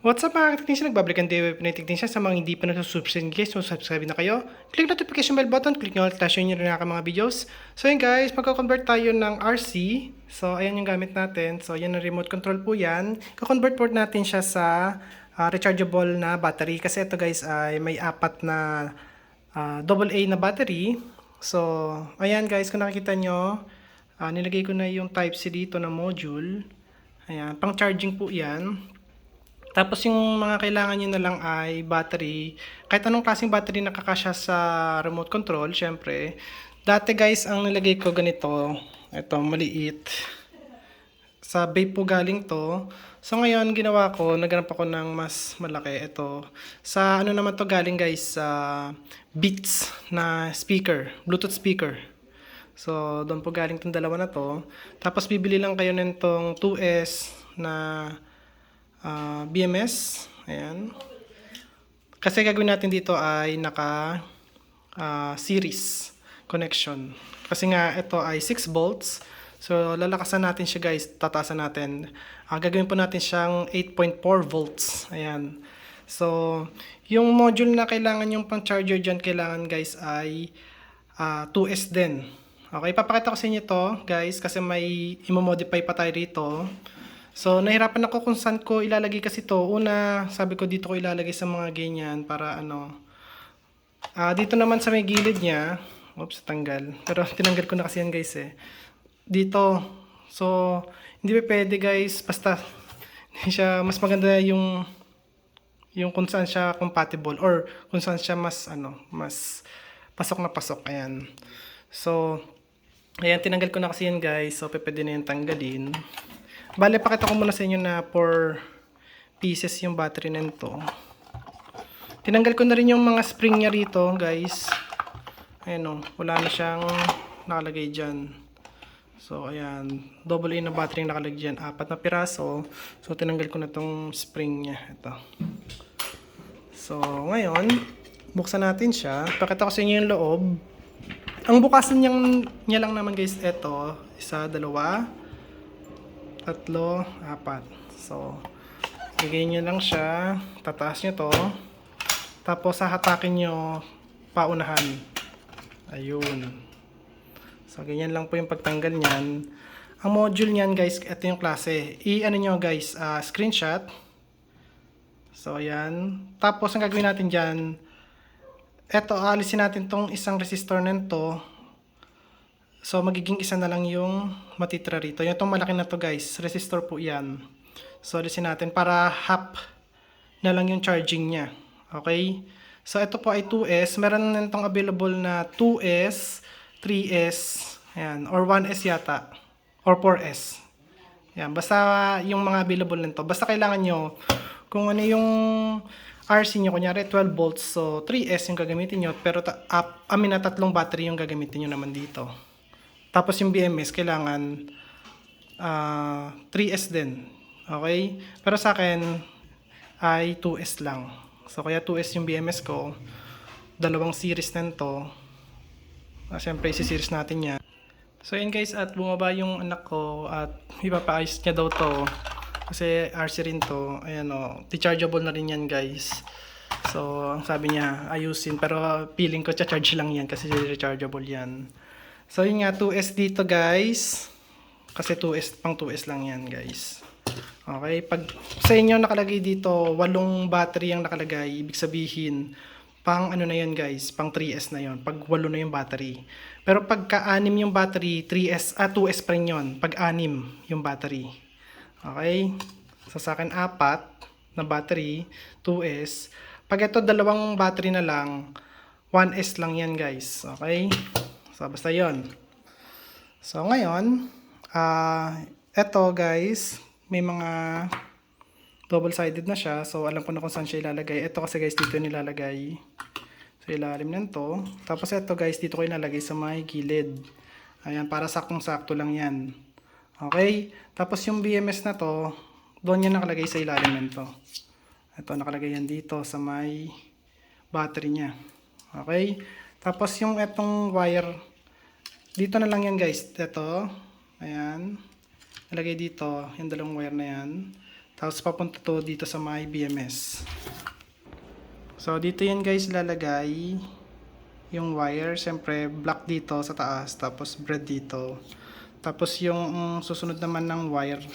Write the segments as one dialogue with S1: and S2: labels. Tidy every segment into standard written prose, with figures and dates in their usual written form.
S1: What's up mga technician? Nagbabalikan tayo ng technician sa mga hindi pa nagsusubscribe guys. So subscribe na kayo. Click notification bell button. Click nyo at share nyo rin ang mga videos. So yun guys, magka-convert tayo ng RC. So ayan yung gamit natin. So yan ang remote control po yan. Ka-convert port natin siya sa rechargeable na battery. Kasi ito guys ay may apat na AA na battery. So ayan guys, kung nakikita nyo, nilagay ko na yung Type-C dito na module. Ayan, pang charging po yan. Tapos yung mga kailangan nyo na lang ay battery. Kahit anong klaseng battery nakakasya sa remote control, syempre. Dati guys, ang nilagay ko ganito. Ito, maliit. Sa vape po galing to. So ngayon, ginawa ko, naghanap ako ng mas malaki. Ito. Sa ano naman to galing guys, sa Beats na speaker. Bluetooth speaker. So, doon po galing tong dalawa na to. Tapos bibili lang kayo nitong 2S na BMS. Ayan. Kasi gagawin natin dito ay naka series connection. Kasi nga ito ay 6 volts. So lalakasan natin siya guys, tatasan natin. Gagawin po natin siyang 8.4 volts. Ayan. So yung module na kailangan yung pang charger dyan, kailangan guys ay 2S din. Okay, papakita ko sa inyo to guys kasi may i-modify pa tayo dito. So, nahirapan ako kung saan ko ilalagay kasi to. Una, sabi ko dito ko ilalagay sa mga ganyan para ano. Dito naman sa may gilid niya. Oops, tanggal. Pero tinanggal ko na kasi yan guys eh. Dito. So, hindi pa pwede guys. Basta, siya, mas maganda yung kung saan siya compatible or kung saan siya mas ano, mas pasok na pasok. Ayan. So, ayan, tinanggal ko na kasi yan guys. So, pwede na yan tanggalin. Bale, pakita ko muna sa inyo na 4 pieces yung battery nito. Tinanggal ko na rin yung mga spring niya rito, guys. Ayan o, wala na siyang nakalagay dyan. So, ayan. AA na battery yung nakalagay dyan. 4 na piraso. So, tinanggal ko na tong spring niya. Ito. So, ngayon, buksan natin siya. Pakita ko sa inyo yung loob. Ang bukasan niya lang naman, guys, ito. 1, 2, 3, 4. So, bigay nyo lang siya. Tataas nyo to. Tapos, hahatakin nyo paunahan. Ayun. So, ganyan lang po yung pagtanggal nyan. Ang module nyan, guys, ito yung klase. I-ano nyo, guys, screenshot. So, ayan. Tapos, ang gagawin natin dyan, eto, alisin natin tong isang resistor nito. So, magiging isa na lang yung matitira rito. Yung itong malaki na to guys, resistor po yan. So, alisin natin para half na lang yung charging niya. Okay? So, ito po ay 2S. Meron na itong available na 2S, 3S, ayan, or 1S yata, or 4S. Ayan, basta yung mga available nito. Basta kailangan nyo, kung ano yung RC nyo, kunyari 12 volts, so 3S yung gagamitin nyo, pero na tatlong battery yung gagamitin nyo naman dito. Tapos yung BMS, kailangan 3S din. Okay? Pero sa akin, ay 2S lang. So, kaya 2S yung BMS ko. Dalawang series nito. Siyempre, isi-series natin yan. So, yun guys, at bumaba yung anak ko at ipapaayos niya daw to. Kasi RC rin to. Ayan o, rechargeable na rin yan guys. So, sabi niya, ayusin. Pero feeling ko, charge lang yan kasi rechargeable yan. So, yun nga, 2S dito guys. Kasi 2S, pang 2S lang yan guys. Okay, pag sa inyo nakalagay dito, 8 battery ang nakalagay, ibig sabihin, pang ano na yan guys, pang 3S na yon pag 8 na yung battery. Pero pagka 6 yung battery, 2S pa rin yun, pag 6 yung battery. Okay, so sa akin 4 na battery, 2S. Pag ito 2 battery na lang, 1S lang yan guys. Okay, so basta yon. So ngayon, eto guys, may mga double-sided na siya. So, alam ko na kung saan siya ilalagay. Ito kasi guys, dito nilalagay sa ilalim nito. Tapos ito guys, dito ko ilalagay sa may gilid. Ayan, para saktong-sakto lang yan. Okay? Tapos yung BMS na to, doon yan nakalagay sa ilalim nito. Ito, nakalagay yan dito sa may battery niya. Okay? Tapos yung etong wire, dito na lang yan guys. Ito, ayan. Nalagay dito, yung dalawang wire na yan. Tapos papunta to dito sa may BMS. So dito yan guys lalagay yung wire. Siyempre black dito sa taas, tapos red dito. Tapos yung susunod naman ng wire,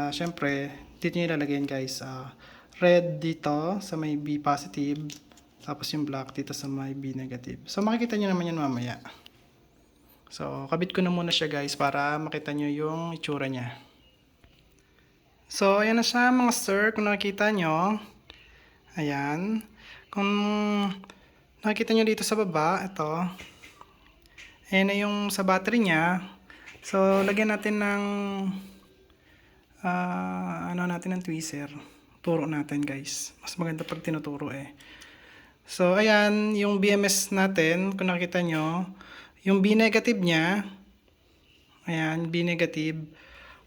S1: siyempre dito nyo ilalagay yan guys. Red dito sa may B positive, tapos yung black dito sa may B negative. So makikita nyo naman yan mamaya. So kabit ko na muna siya guys para makita nyo yung itsura niya. So ayan na siya mga sir, kung nakikita nyo. Ayan. Kung nakikita nyo dito sa baba, ito. Ayan na yung sa battery niya. So lagyan natin ng natin ng tweezer. Turo natin guys. Mas maganda pag tinuturo eh. So ayan yung BMS natin, kung nakita nyo. Yung B negative niya, ayan, B negative,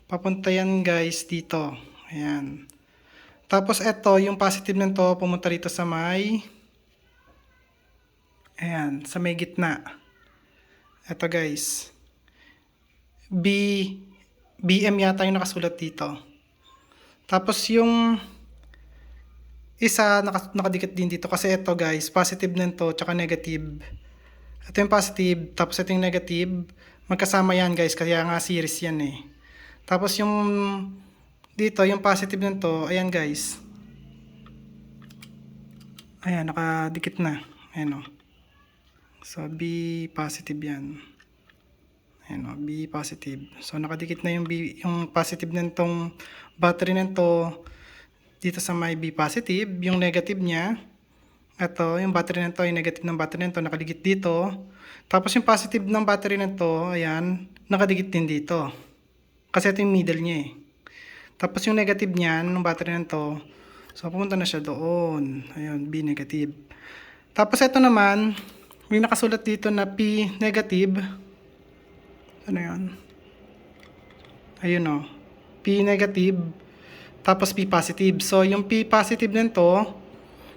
S1: papunta yan guys dito. Ayan. Tapos ito, yung positive nito, pumunta rito sa may, ayan, sa may gitna. Ito guys. BM yata yung nakasulat dito. Tapos yung isa, nakadikit din dito. Kasi ito guys, positive nito, tsaka negative. Ito yung positive, tapos ito yung negative. Magkasama yan guys, kaya nga series yan eh. Tapos yung dito, yung positive nito, ayan guys. Ayan, nakadikit na. Ayan o. So, B positive yan. Ayan o, B positive. So, nakadikit na yung positive nitong battery nito dito sa may B positive. Yung negative niya, ito, yung battery nito, yung negative ng battery nito, nakadikit dito. Tapos yung positive ng battery nito, ayan, nakadikit din dito. Kasi ito yung middle niya eh. Tapos yung negative niyan, ng battery nito, so pumunta na siya doon. Ayun, B negative. Tapos ito naman, may nakasulat dito na P negative. Ano yun? Ayun o. P negative. Tapos P positive. So yung P positive nito,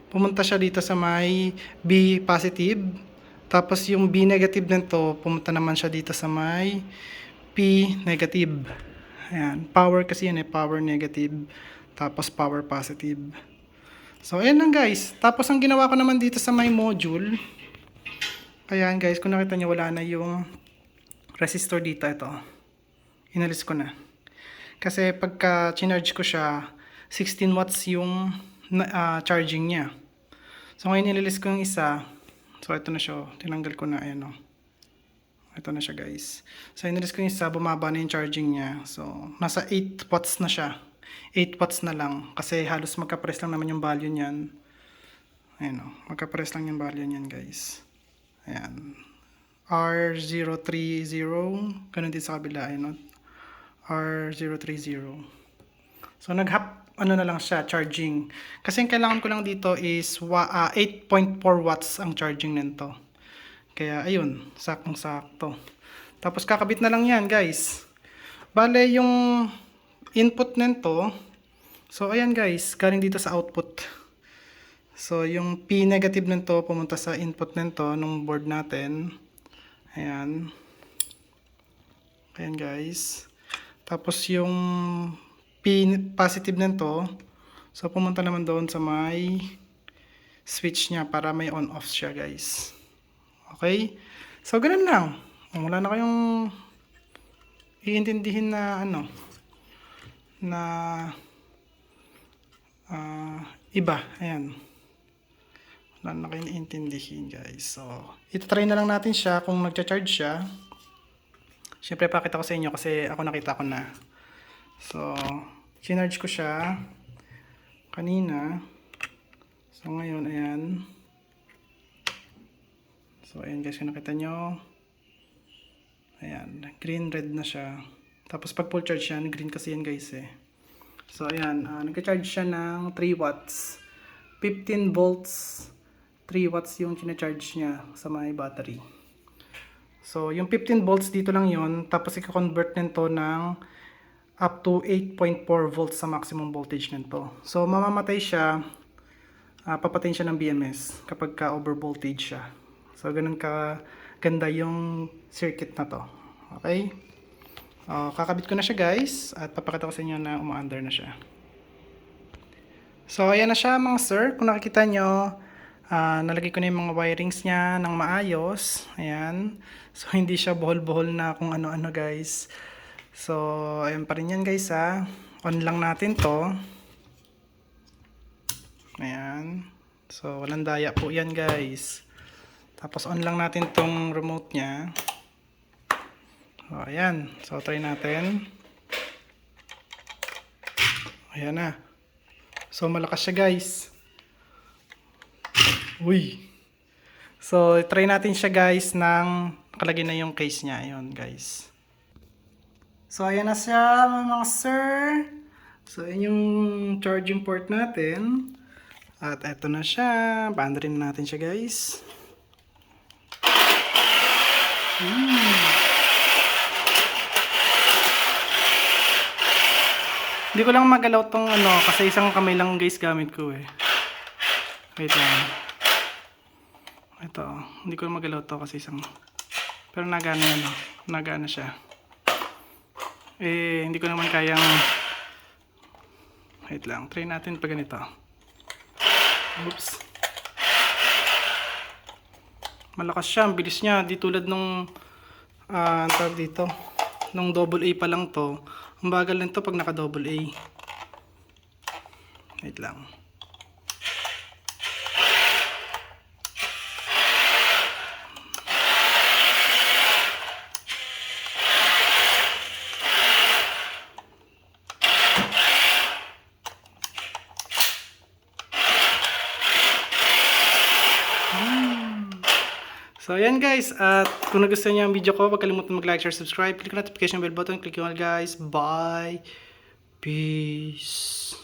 S1: pumunta siya dito sa may B positive. Tapos yung B negative nito, pumunta naman siya dito sa may P negative. Ayan. Power kasi yan eh. Power negative. Tapos power positive. So ayan lang guys. Tapos ang ginawa ko naman dito sa may module. Ayan guys. Kung nakita nyo, wala na yung resistor dito. Ito. Inalis ko na. Kasi pagka chinarge ko siya, 16 watts yung charging niya. So ngayon nililis ko yung isa. So ito na siya. Tinanggal ko na. Ayan o. Ito na siya guys. So nililis ko yung isa. Bumaba na yung charging niya. So nasa 8 watts na siya. 8 watts na lang. Kasi halos magkapares lang naman yung value niyan. Ayan o. Magkapares lang yung value niyan guys. Ayan. R030. Ganun din sa kabila. Ayan o. R030. So ano na lang siya, charging. Kasi ang kailangan ko lang dito is 8.4 watts ang charging nito. Kaya ayun, saktong-sakto. Tapos kakabit na lang yan guys. Bale yung input nito, so ayan guys, galing dito sa output. So yung P negative nito pumunta sa input nito nung board natin. Ayan. Ayan guys. Tapos yung P positive nito, so pumunta naman doon sa may switch niya para may on off siya guys. Okay? So ganun lang. Wala na kayong iintindihin na na iba. Ayan. Wala na kayong iintindihin guys. So ito-try na lang natin siya kung nagcha-charge siya. Siyempre pakita ko sa inyo kasi ako nakita ko na. So charge ko siya kanina. So ngayon ayan. So ayan guys, kung nakita nyo, ayan, green red na siya. Tapos pag full charge yan, green kasi yan guys eh. So ayan, nagka-charge siya ng 3 watts, 15 volts, 3 watts yung kina-charge niya sa may battery. So yung 15 volts dito lang yon, tapos i-convert nito ng up to 8.4 volts sa maximum voltage nito. So mamamatay siya, papatayin siya ng BMS kapag ka over voltage siya. So ganun ka ganda yung circuit na to. Okay? Kakabit ko na siya guys at papakita ko sa inyo na uma-under na siya. So, ayan na siya mga sir. Kung nakikita nyo, nalagay ko na yung mga wirings niya ng maayos. Ayan. So, hindi siya buhol-buhol na kung ano-ano guys. So, ayan pa rin yan guys ha. On lang natin to. Ayan. So, walang daya po yan guys. Tapos, on lang natin tong remote niya. So, ayan. So, try natin. Ayan na. So, malakas siya guys. Uy. So, try natin siya guys ng nakalagay na yung case niya. Ayun guys. So, ayan na siya mga sir. So, ayan yung charging port natin. At eto na siya. Bandarin natin siya guys. Hindi ko lang magalaw tong kasi isang kamay lang guys gamit ko eh. Wait lang. Ito, hindi ko magalaw to kasi isang. Pero nagana yan, nagana siya. Eh, hindi ko naman kayang. Wait lang, try natin pa ganito. Oops. Malakas siya, ang bilis niya. Di tulad nung, tawag dito, nung double A pa lang to. Ang bagal nito pag naka double A. Wait lang. So, ayan guys. At kung nagustuhan niyo ang video ko, huwag kalimutan mag-like, share, subscribe. Click the notification bell button. Click yun guys. Bye. Peace.